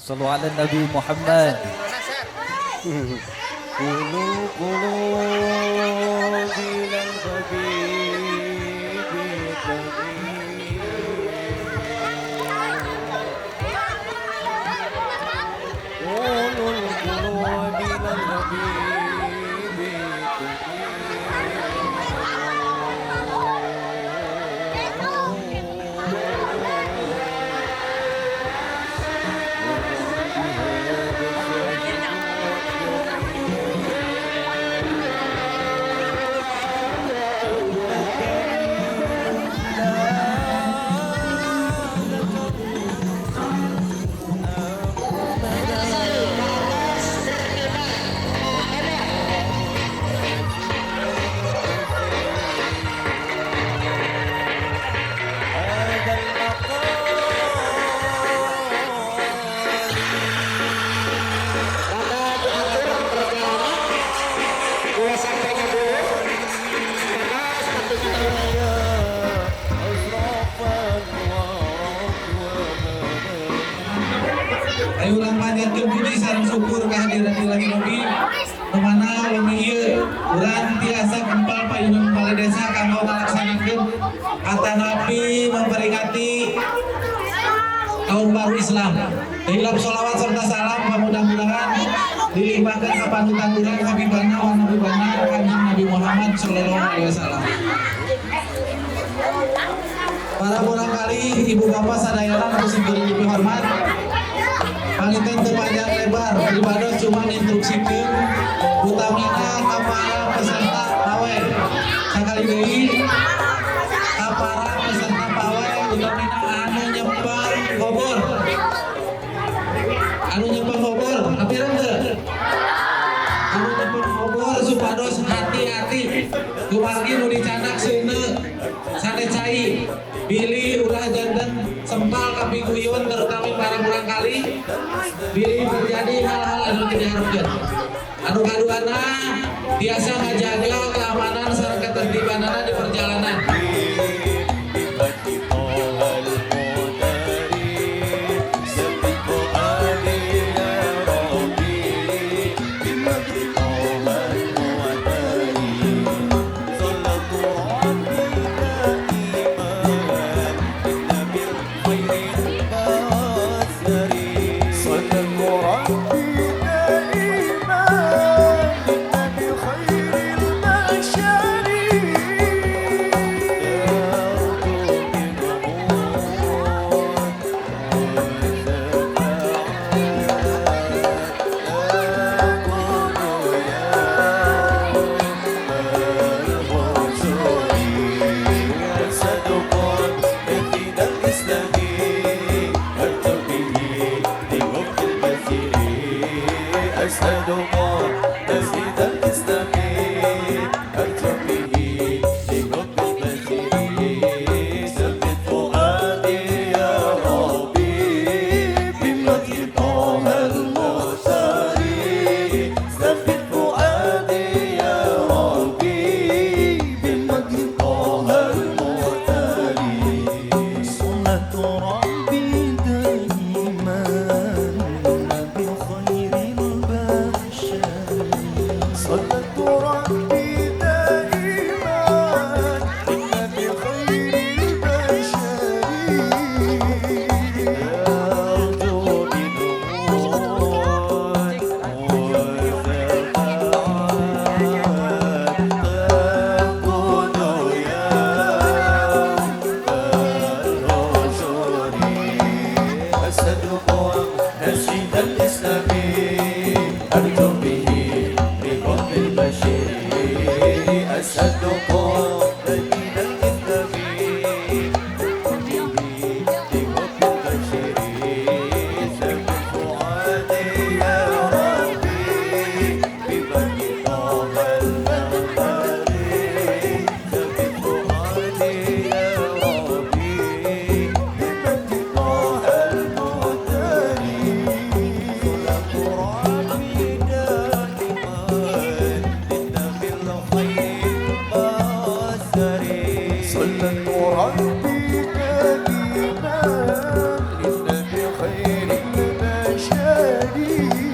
صلوا على النبي محمد. قولوا قولوا إلى الحبيب تغيب. قولوا القلوب إلى الحبيب Ayo ulang panjatkeun puji sareng syukur kehadiran ilahi Nabi kemana wengi ieu urang tiasa kempal payunan balai desa kanggo ngalaksanakeun kata Nabi memperingati tahun baru Islam. Hilap sholawat serta salam mudah-mudahan dilimpahkan ke panutan urang habibana wa nabibana kanjeng Nabi Muhammad sallallahu alaihi wasallam. Para barangkali ibu bapak sadayana nu sing hormat, panginten teu panjang lebar, ibadah cuma instruksikeun utamina ka para peserta pawai. Sakali deui ka para peserta pawai utamina anu nyempang obor. Anu nyempang obor, apiran teu? Anu nyempang obor supados hati-hati. Kumargi nu dicanak seuneu sane cai. Bilih ulah janten sempal kapiguyun terutama para barangkali bilih terjadi hal-hal anu tidak diharapkeun. Anu kaduana biasa ngajaga keamanan sareng ketertibanana di perjalanan. jadi